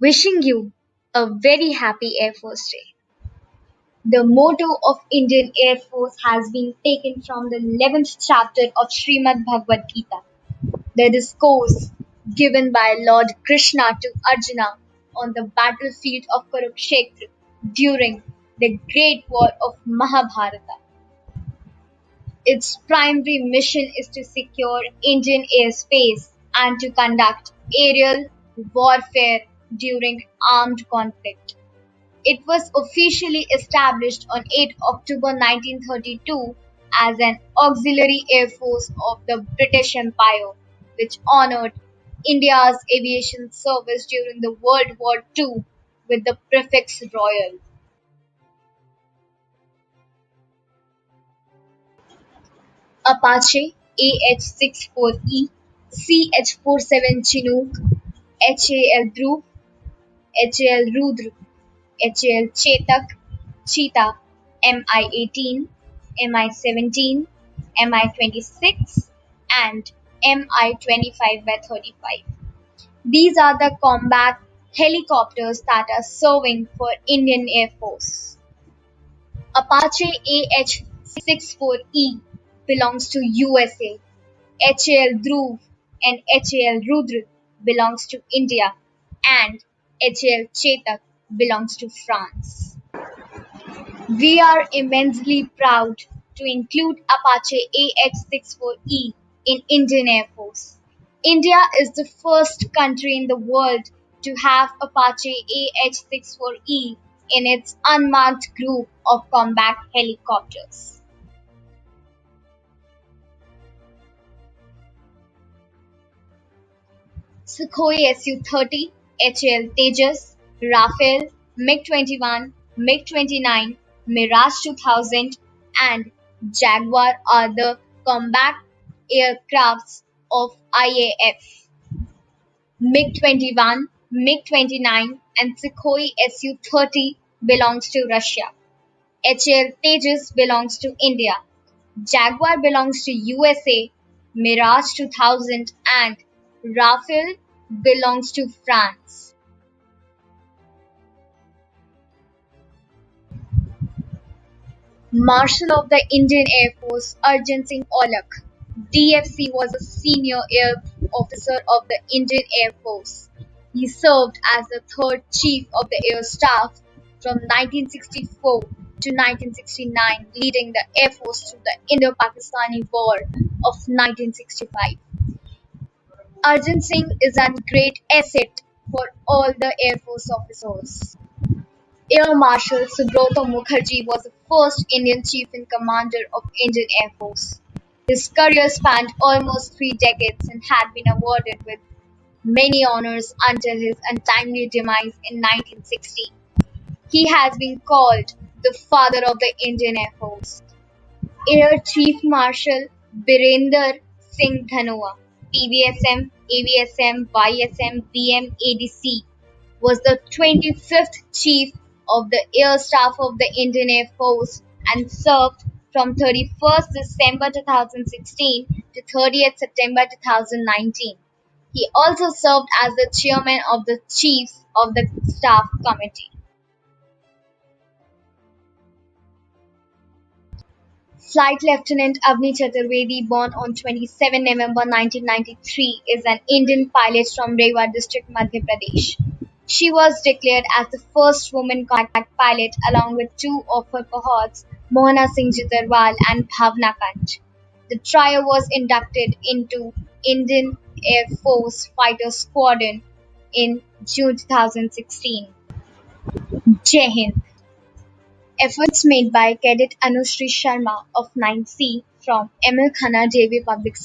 Wishing you a very happy Air Force Day. The motto of Indian Air Force has been taken from the 11th chapter of Srimad Bhagavad Gita, the discourse given by Lord Krishna to Arjuna on the battlefield of Kurukshetra during the Great War of Mahabharata. Its primary mission is to secure Indian airspace and to conduct aerial warfare during armed conflict. It was officially established on 8 October 1932 as an auxiliary air force of the British Empire, which honored India's aviation service during the World War II with the prefix Royal. Apache AH-64E, CH-47 Chinook, HAL Dhruv, HAL Rudra, HAL Chetak, Cheetah, Mi-18, Mi-17, Mi-26, and Mi-25/35. These are the combat helicopters that are serving for Indian Air Force. Apache AH-64E belongs to USA. HAL Dhruv and HAL Rudra belongs to India, and HAL Chetak belongs to France. We are immensely proud to include Apache AH-64E in Indian Air Force. India is the first country in the world to have Apache AH-64E in its unmarked group of combat helicopters. Sukhoi Su-30, HAL Tejas, Rafale, MiG-21, MiG-29, Mirage 2000, and Jaguar are the combat aircrafts of IAF. MiG-21, MiG-29, and Sukhoi Su-30 belongs to Russia. HAL Tejas belongs to India. Jaguar belongs to USA. Mirage 2000 and Rafale belongs to France. Marshal of the Indian Air Force Arjun Singh Olak, DFC, was a senior air officer of the Indian Air Force. He served as the third Chief of the Air Staff from 1964 to 1969, leading the Air Force through the Indo-Pakistani War of 1965. Arjun Singh is a great asset for all the Air Force officers. Air Marshal Subrata Mukherjee was the first Indian Chief in Commander of Indian Air Force. His career spanned almost 3 decades and had been awarded with many honors until his untimely demise in 1960. He has been called the father of the Indian Air Force. Air Chief Marshal Birender Singh Dhanoa, PVSM, AVSM, YSM, BM, ADC, was the 25th Chief of the Air Staff of the Indian Air Force and served from 31st December 2016 to 30th September 2019. He also served as the Chairman of the Chiefs of the Staff Committee. Flight Lieutenant Avni Chaturvedi, born on 27 November 1993, is an Indian pilot from Rewa district, Madhya Pradesh. She was declared as the first woman combat pilot along with two of her cohorts, Mohana Singh Jitterwal and Bhavna Kant. The trio was inducted into Indian Air Force Fighter Squadron in June 2016. Jai Hind. Efforts made by Cadet Anushri Sharma of 9C from MLKDAVCL-IX Public